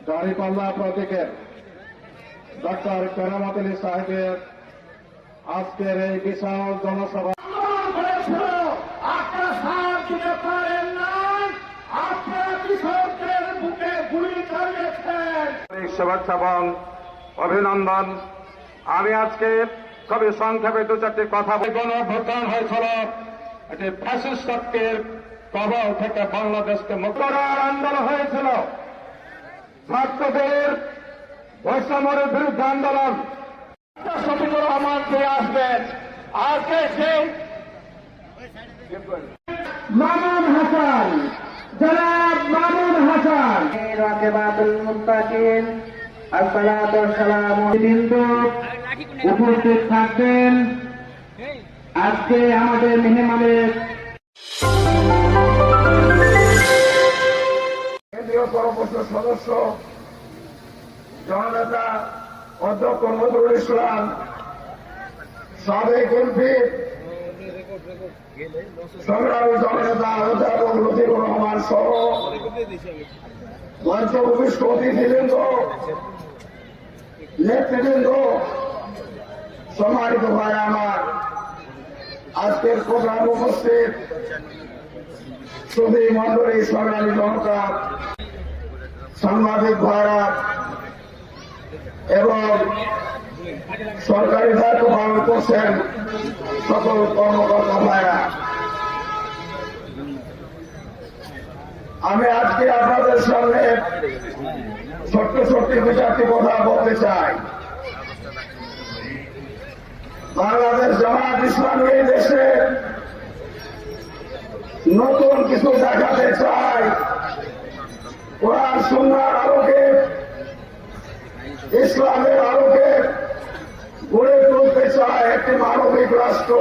দাঁড়িপাল্লা প্রতীকের ডক্টর কেরামত আলী সাহেবের আজকের এই বিশাল জনসভা শুভেচ্ছা এবং অভিনন্দন। আমি আজকে খুবই সংক্ষেপে দু চারটি কথা গণঅভ্যুত্থান হয়েছিল একটি ফ্যাসিস্ট শক্তির কবল থেকে বাংলাদেশকে মুক্ত করার আন্দোলন হয়েছিল। ছাত্রদের বৈষম্যের বিরুদ্ধে আন্দোলন। শফিকুর রহমান ফিরে আসবেন। আজকে সেই মামুন হাসান, জনাব মামুন হাসান রাকিবাতুল মুত্তাকিন আসসালাতু ওয়াসসালামু বিন্দু উপস্থিত থাকবেন। আজকে আমাদের মেহমানের কেন্দ্রীয় কর্মসূচির সদস্য জননেতা অধ্যক্ষ নজরুল ইসলাম, সাবেক এমপি সংগ্রামী জননেতা অধ্যাপক লতিফুর রহমান সহ মঞ্চ উপবিষ্ট অতিথিবৃন্দ, নেতৃবৃন্দ, সম্মানিত ভাই আমার, আজকের প্রোগ্রাম উপস্থিত সুধী মন্ডলী, সংগ্রামী জনতা, সাংবাদিক ভাইরা এবং সরকারি দায়িত্ব পালন করছেন সকল কর্মকর্তা ভাইরা, আমি আজকে আপনাদের সামনে ছোট্ট ছোট্ট দু চারটি কথা বলতে চাই। বাংলাদেশ জামায়াত ইসলামী এই দেশে নতুন কিছু দেখাতে চায়। কোরআন সুন্নাহর আলোকে, ইসলামের আলোকে গড়ে তুলতে চায় একটি মানবিক রাষ্ট্র।